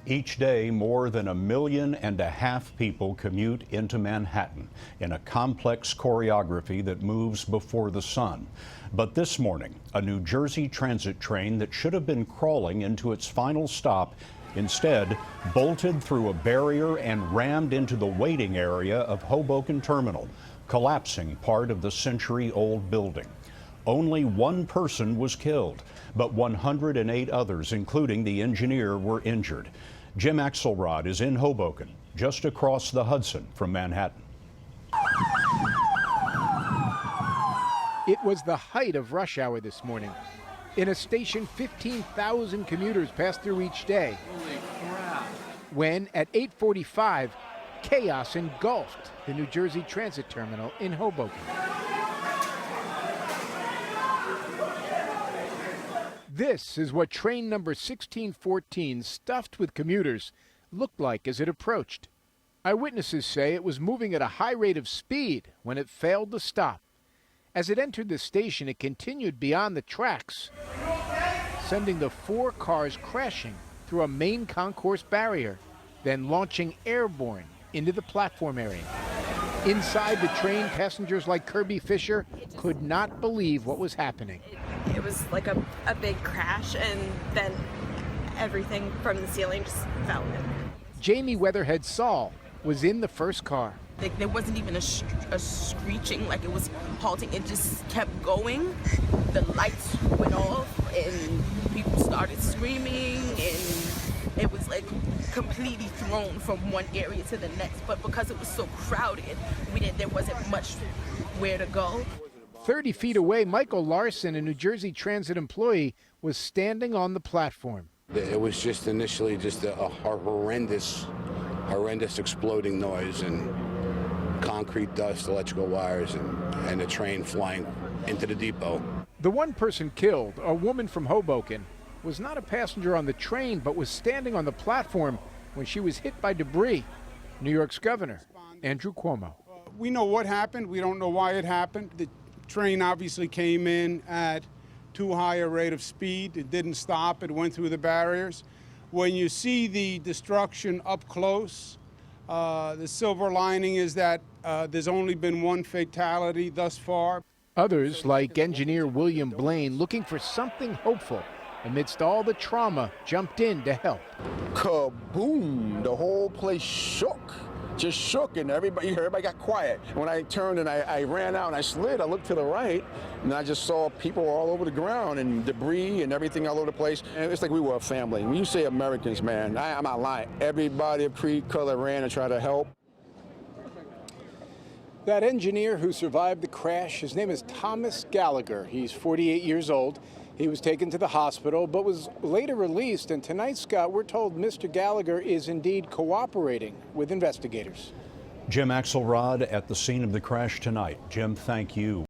Each day, more than 1.5 million people commute into Manhattan in a complex choreography that moves before the sun. But this morning, a New Jersey transit train that should have been crawling into its final stop instead bolted through a barrier and rammed into the waiting area of Hoboken Terminal, collapsing part of the century-old building. Only one person was killed, but 108 others, including the engineer, were injured. Jim Axelrod is in Hoboken, just across the Hudson from Manhattan. It was the height of rush hour this morning. In a station 15,000 commuters pass through each day. Holy crap. When, at 8:45, chaos engulfed the New Jersey Transit Terminal in Hoboken. This is what train number 1614, stuffed with commuters, looked like as it approached. Eyewitnesses say it was moving at a high rate of speed when it failed to stop. As it entered the station, it continued beyond the tracks, sending the 4 cars crashing through a main concourse barrier, then launching airborne into the platform area. Inside the train, passengers like Kirby Fisher could not believe what was happening. It was like a big crash, and then everything from the ceiling just fell in. Jamie Weatherhead Saul was in the first car. Like, there wasn't even a screeching, like it was halting. It just kept going. The lights went off, and people started screaming, and it was like completely thrown from one area to the next. But because it was so crowded, there wasn't much where to go. 30 feet away, Michael Larson, a New Jersey Transit employee, was standing on the platform. It was just initially just a horrendous exploding noise and concrete dust, electrical wires, and the train flying into the depot. The one person killed, a woman from Hoboken, was not a passenger on the train, but was standing on the platform when she was hit by debris. New York's Governor Andrew Cuomo. We know what happened. We don't know why it happened. The train obviously came in at too high a rate of speed. It didn't stop. It went through the barriers. When you see the destruction up close, the silver lining is that there's only been one fatality thus far. Others, like engineer William Blaine, looking for something hopeful amidst all the trauma, jumped in to help. Kaboom! The whole place shook. Just shook, and everybody got quiet. When I turned and I ran out and I slid, I looked to the right, and I just saw people all over the ground and debris and everything all over the place. And it's like we were a family. When you say Americans, man, I'm not lying. Everybody of creed color ran to try to help. That engineer who survived the crash, his name is Thomas Gallagher. He's 48 years old. He was taken to the hospital, but was later released. And tonight, Scott, we're told Mr. Gallagher is indeed cooperating with investigators. Jim Axelrod at the scene of the crash tonight. Jim, thank you.